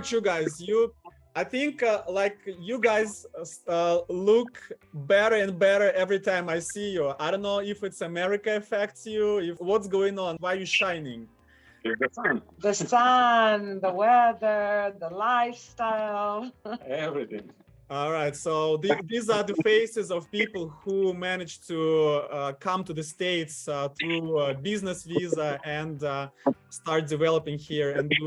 at you guys. I think like you guys look better and better every time I see you. I don't know if it's America affects you, if what's going on, why are you shining? The sun, the weather, the lifestyle. Everything. All right, so these are the faces of people who managed to come to the States through a business visa and start developing here and do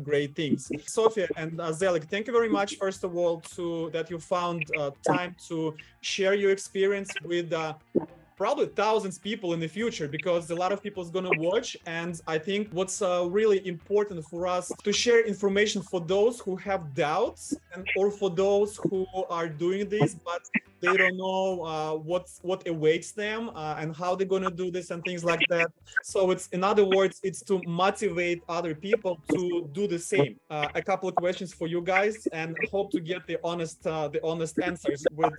great things. Sofia and Zelig, thank you very much, first of all, that you found time to share your experience with probably thousands of people in the future, because a lot of people is going to watch. And I think what's really important for us to share information for those who have doubts or for those who are doing this, but they don't know what awaits them and how they're going to do this and things like that. So it's, in other words, it's to motivate other people to do the same. A couple of questions for you guys, and hope to get the honest answers. With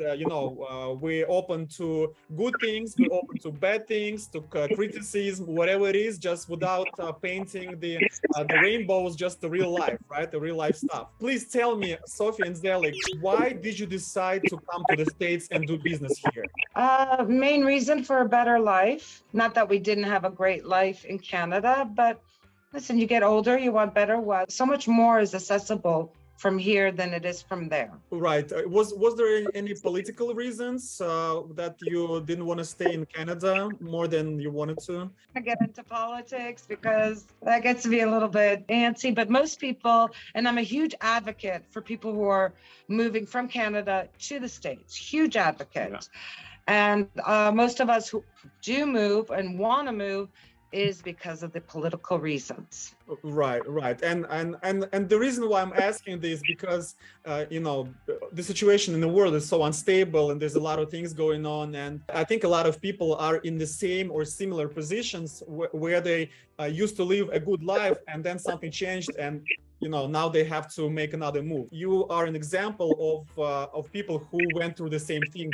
we're open to good things, we're open to bad things, to criticism, whatever it is, just without painting the rainbows, just the real life, right? The real life stuff. Please tell me, Sofia and Zelig, why did you decide to come to the States and do business here? Main reason for a better life. Not that we didn't have a great life in Canada, but listen, you get older, you want better wealth. So much more is accessible from here than it is from there. Right. Was there any political reasons that you didn't want to stay in Canada more than you wanted to? I get into politics because that gets to be a little bit antsy, but most people, and I'm a huge advocate for people who are moving from Canada to the States, huge advocate. Yeah. And most of us who do move and want to move is because of the political reasons. Right. And the reason why I'm asking this, because the situation in the world is so unstable and there's a lot of things going on, and I think a lot of people are in the same or similar positions where they used to live a good life and then something changed, and now they have to make another move. You are an example of people who went through the same thing,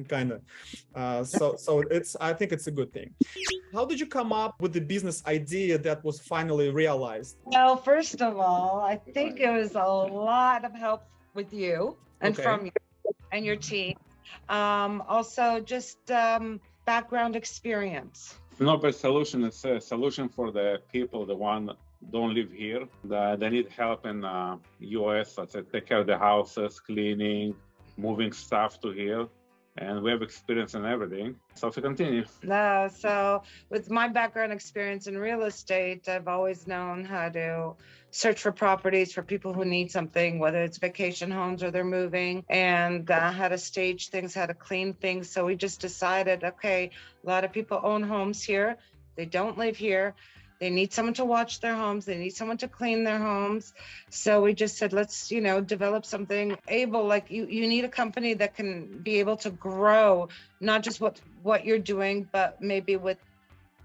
kind of. So I think it's a good thing. How did you come up with the business idea that was finally realized? Well, first of all, I think it was a lot of help with you and from you and your team. Also, just background experience. No solution. It's a solution for the people, the one don't live here. They need help in US, such as take care of the houses, cleaning, moving stuff to here. And we have experience in everything. So if you continue. No, so with my background experience in real estate, I've always known how to search for properties for people who need something, whether it's vacation homes or they're moving, and how to stage things, how to clean things. So we just decided, okay, a lot of people own homes here. They don't live here. They need someone to watch their homes. They need someone to clean their homes. So we just said, let's, develop something able, like you need a company that can be able to grow, not just what you're doing, but maybe with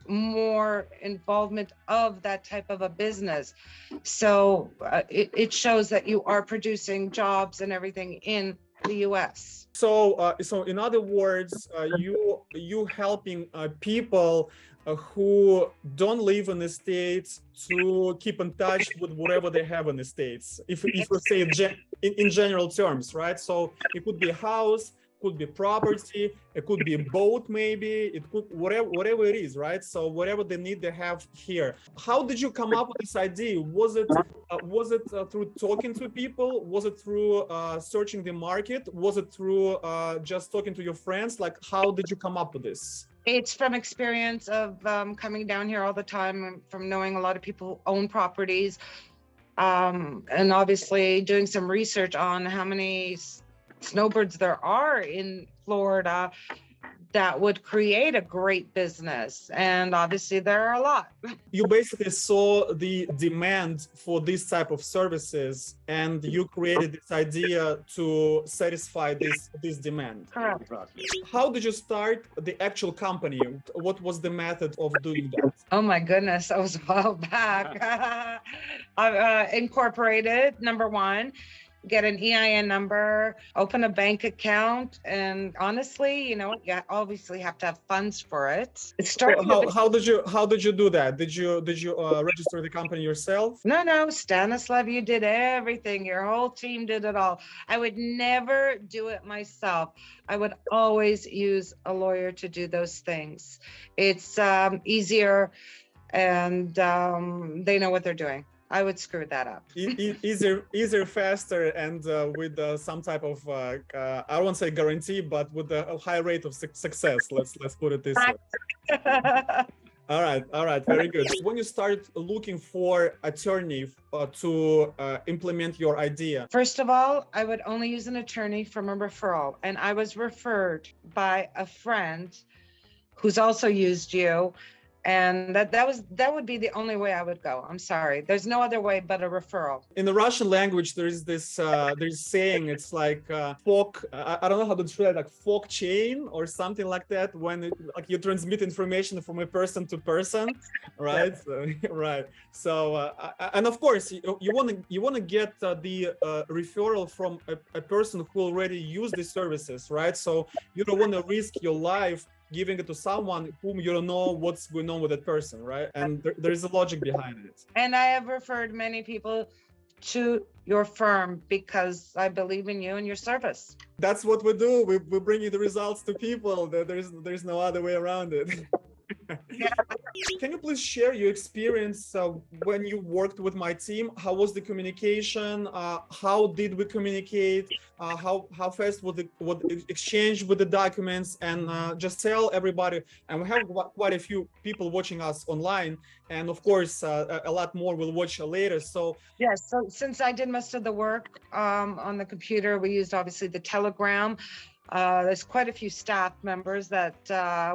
more involvement of that type of a business. So it shows that you are producing jobs and everything in the US. So in other words, you helping people who don't live in the States to keep in touch with whatever they have in the States, if we say in general terms, right? So it could be a house, could be property, it could be a boat, maybe it could whatever it is, right? So whatever they need, they have here. How did you come up with this idea? Was it through talking to people? Was it through searching the market? Was it through just talking to your friends? Like, how did you come up with this? It's from experience of coming down here all the time, from knowing a lot of people who own properties, and obviously doing some research on how many snowbirds there are in Florida that would create a great business. And obviously there are a lot. You basically saw the demand for this type of services and you created this idea to satisfy this demand. Correct. How did you start the actual company? What was the method of doing that? Oh my goodness, that was a while back. I incorporated, number one. get an EIN number, open a bank account, and honestly, you obviously have to have funds for it. It's starting. How did you do that? Did you register the company yourself? No, Stanislav, you did everything. Your whole team did it all. I would never do it myself. I would always use a lawyer to do those things. It's easier, and they know what they're doing. I would screw that up. Easier, faster, and with some type of I won't say guarantee, but with a high rate of success. Let's put it this way. All right, very good. When you start looking for attorney to implement your idea, first of all, I would only use an attorney from a referral, and I was referred by a friend who's also used you. And that would be the only way I would go. I'm sorry. There's no other way but a referral. In the Russian language, there's this there's saying, it's like fork. I don't know how to translate, like fork chain or something like that. When like you transmit information from a person to person, right? Right. So and of course you want to get the referral from a person who already used the services, right? So you don't want to risk your life giving it to someone whom you don't know what's going on with that person, right? And there is a logic behind it. And I have referred many people to your firm because I believe in you and your service. That's what we do. We bring you the results to people. There's no other way around it. Yeah. Can you please share your experience when you worked with my team? How was the communication? How did we communicate? How fast was the exchange with the documents? And just tell everybody. And we have quite a few people watching us online, and of course a lot more will watch later. So yes. So since I did most of the work on the computer, we used obviously the Telegram. There's quite a few staff members that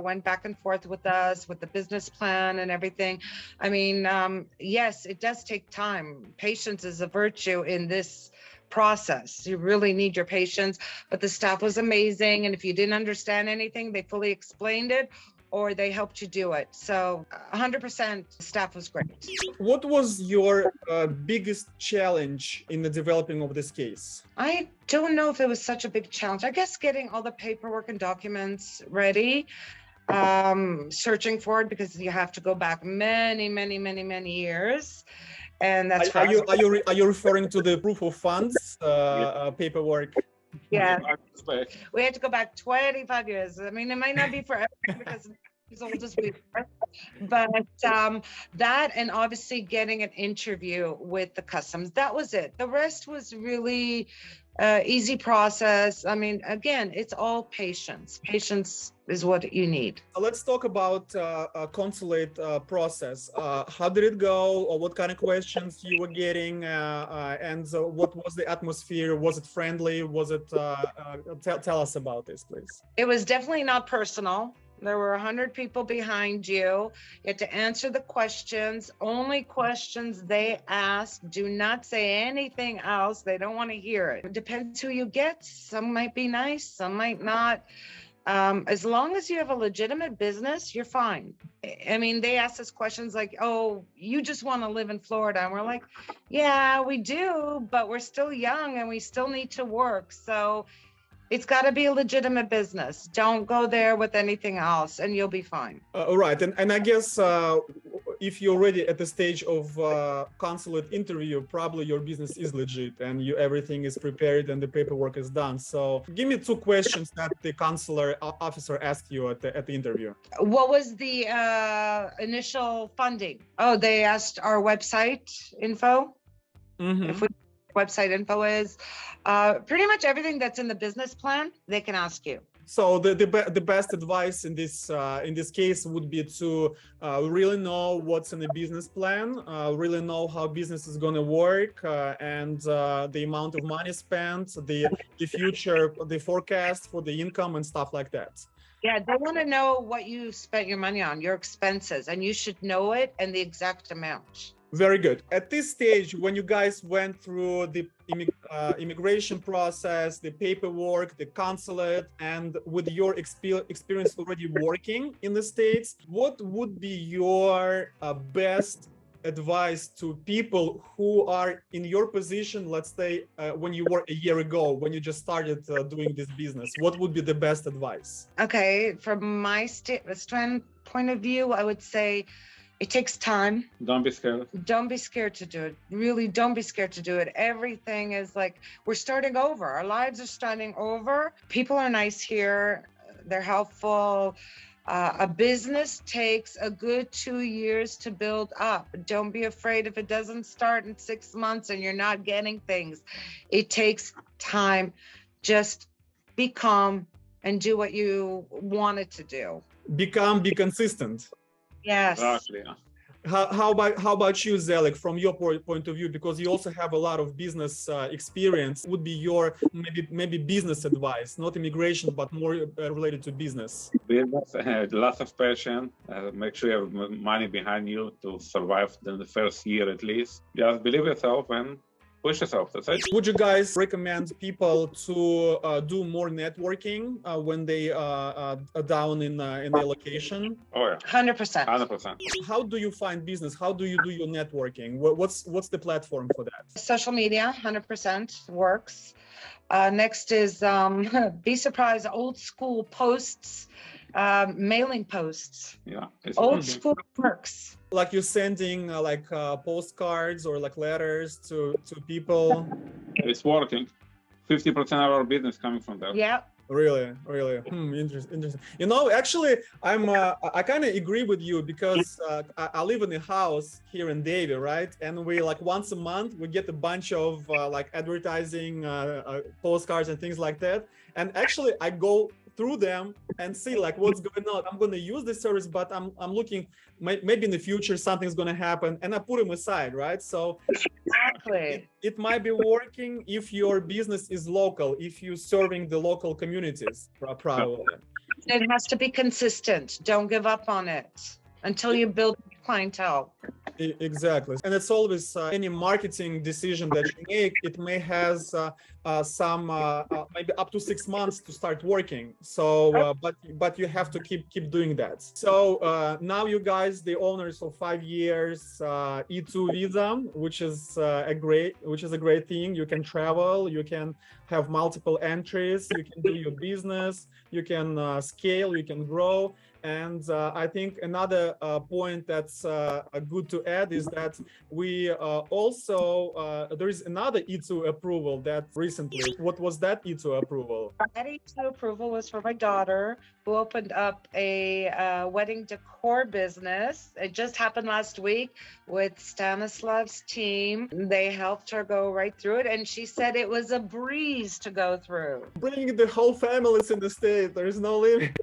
went back and forth with us with the business plan and everything. I mean, yes, it does take time. Patience is a virtue in this process. You really need your patience, but the staff was amazing. And if you didn't understand anything, they fully explained it, or they helped you do it. So 100% staff was great. What was your biggest challenge in the developing of this case? I don't know if it was such a big challenge. I guess getting all the paperwork and documents ready, searching for it, because you have to go back many years. And that's are you referring to the proof of funds paperwork? Yeah, we had to go back 25 years. I mean, it might not be for everyone because it's old as we are, but that, and obviously getting an interview with the customs, that was it. The rest was really easy process. I mean, again, it's all patience. Patience is what you need. Let's talk about consulate process. How did it go? Or what kind of questions you were getting? And what was the atmosphere? Was it friendly? Was it? Tell us about this, please. It was definitely not personal. There were 100 people behind you. You had to answer the questions, only questions they ask. Do not say anything else. They don't want to hear it. It depends who you get. Some might be nice, some might not. As long as you have a legitimate business, you're fine. I mean, they ask us questions like, oh, you just want to live in Florida. And we're like, yeah, we do, but we're still young and we still need to work. So it's got to be a legitimate business. Don't go there with anything else and you'll be fine. All right. And I guess if you're already at the stage of consulate interview, probably your business is legit and everything is prepared and the paperwork is done. So give me 2 questions that the consular officer asked you at the interview. What was the initial funding? Oh, they asked our website info. Mm-hmm. If we website info is pretty much everything that's in the business plan, they can ask you. So the best advice in this case would be to really know what's in the business plan, really know how business is going to work, and the amount of money spent, the future, the forecast for the income and stuff like that. Yeah, they want to know what you spent your money on, your expenses, and you should know it and the exact amount. Very good. At this stage, when you guys went through the immigration process, the paperwork, the consulate, and with your experience already working in the States, what would be your best advice to people who are in your position, let's say, when you were a year ago, when you just started doing this business? What would be the best advice? Okay, from my strand point of view, I would say it takes time. Don't be scared. Don't be scared to do it. Really, don't be scared to do it. Everything is like, we're starting over. Our lives are starting over. People are nice here. They're helpful. A business takes a good 2 years to build up. Don't be afraid if it doesn't start in 6 months and you're not getting things. It takes time. Just be calm and do what you wanted to do. Be consistent. Yes. Exactly. How about you, Zelig, from your point of view, because you also have a lot of business experience? Would be your maybe business advice, not immigration, but more related to business? Business, lots of passion. Make sure you have money behind you to survive the first year at least. Just believe yourself and push yourself. That's it. Would you guys recommend people to do more networking when they are down in their location? Oh yeah, 100%. 100%. How do you find business? How do you do your networking? What's the platform for that? Social media, 100% works. Next is be surprised, old school posts, mailing posts. Yeah, Old school works. Like you're sending postcards or like letters to people? It's working. 50% of our business coming from there. Yeah. Really? Interesting. You know, actually, I kind of agree with you because I live in a house here in Davie, right? And we like once a month we get a bunch of like advertising postcards and things like that. And actually, I go through them and see like what's going on. I'm going to use this service, but I'm looking maybe in the future something's going to happen, and I put them aside, right? So exactly. it might be working if your business is local, if you're serving the local communities, probably. It has to be consistent. Don't give up on it until you build clientele. Exactly. And it's always any marketing decision that you make, it may has some maybe up to 6 months to start working. So but you have to keep doing that. So now you guys the owners of 5 years E-2 visa, which is a great thing. You can travel, you can have multiple entries, you can do your business, you can scale, you can grow. And I think another point that's good to add is that we also, there is another E-2 approval that recently, what was that E-2 approval? That E-2 approval was for my daughter, who opened up a wedding decor business. It just happened last week with Stanislav's team. They helped her go right through it, and she said it was a breeze to go through. Bringing the whole families in the state, there is no limit.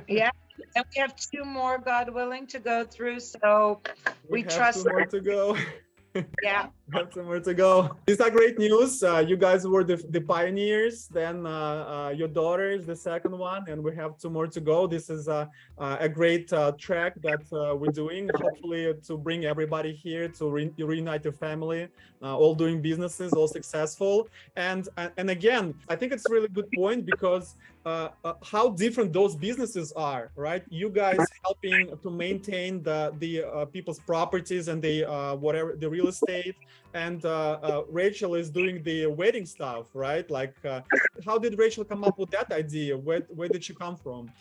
Yeah, and we have 2 more, God willing, to go through. So we trust. 2 more to go. Yeah. Have some more to go. These are great news. You guys were the pioneers. Then your daughter is the second one, and we have 2 more to go. This is a great track that we're doing. Hopefully, to bring everybody here to reunite your family, all doing businesses, all successful. And again, I think it's a really good point because how different those businesses are, right? You guys helping to maintain the people's properties and the whatever the real estate. And Rachel is doing the wedding stuff, right? Like, how did Rachel come up with that idea? Where did she come from?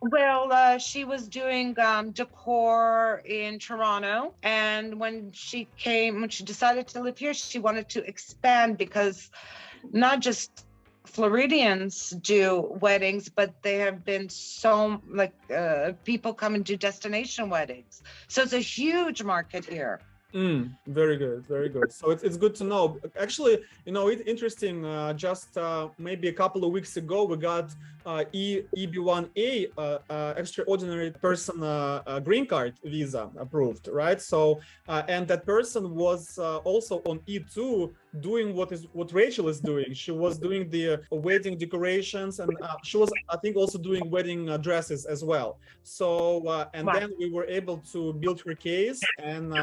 Well, she was doing decor in Toronto, and when she decided to live here, she wanted to expand because not just Floridians do weddings, but there have been so people come and do destination weddings. So it's a huge market here. Very good, very good. So it's good to know. Actually, you know, it's interesting. Just maybe a couple of weeks ago, we got EB1A extraordinary person green card visa approved, right? So and that person was also on E2 doing what Rachel is doing. She was doing the wedding decorations, and she was, I think, also doing wedding dresses as well. So and then we were able to build her case, and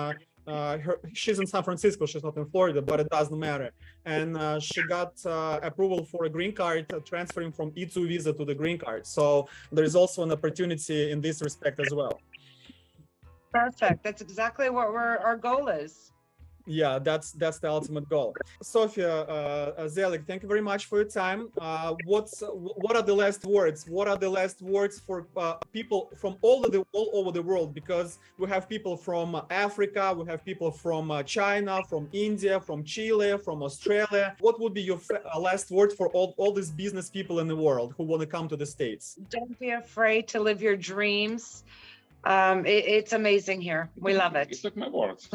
she's in San Francisco, she's not in Florida, but it doesn't matter. And she got approval for a green card, transferring from E2 visa to the green card. So there's also an opportunity in this respect as well. Perfect. That's exactly what our goal is. Yeah, that's the ultimate goal. Sofia Zelig, thank you very much for your time. What are the last words? What are the last words for people from all over the world? Because we have people from Africa, we have people from China, from India, from Chile, from Australia. What would be your last word for all these business people in the world who want to come to the States? Don't be afraid to live your dreams. It's amazing here. We love it. You took my words.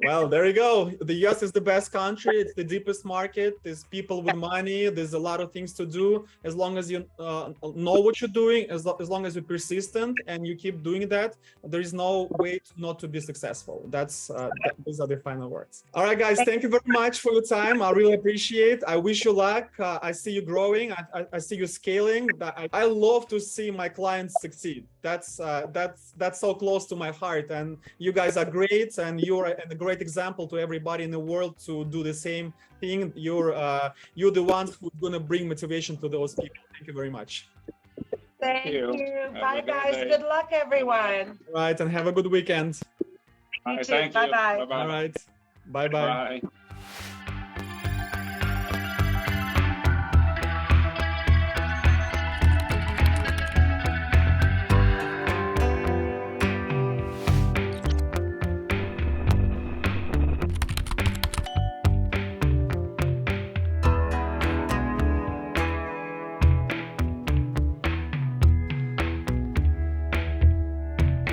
Well, there you go. The US is the best country. It's the deepest market. There's people with money. There's a lot of things to do. As long as you know what you're doing, as long as you're persistent and you keep doing that, there is no way not to be successful. These are the final words. All right, guys. Thank you very much for your time. I really appreciate it. I wish you luck. I see you growing. I see you scaling. I love to see my clients succeed. That's so close to my heart, and you guys are great, and you're a great example to everybody in the world to do the same thing. You're the ones who's gonna bring motivation to those people. Thank you very much. Thank you. Bye, guys. Good luck, everyone. All right, and have a good weekend. You too. Bye-bye. All right. Bye-bye. Bye.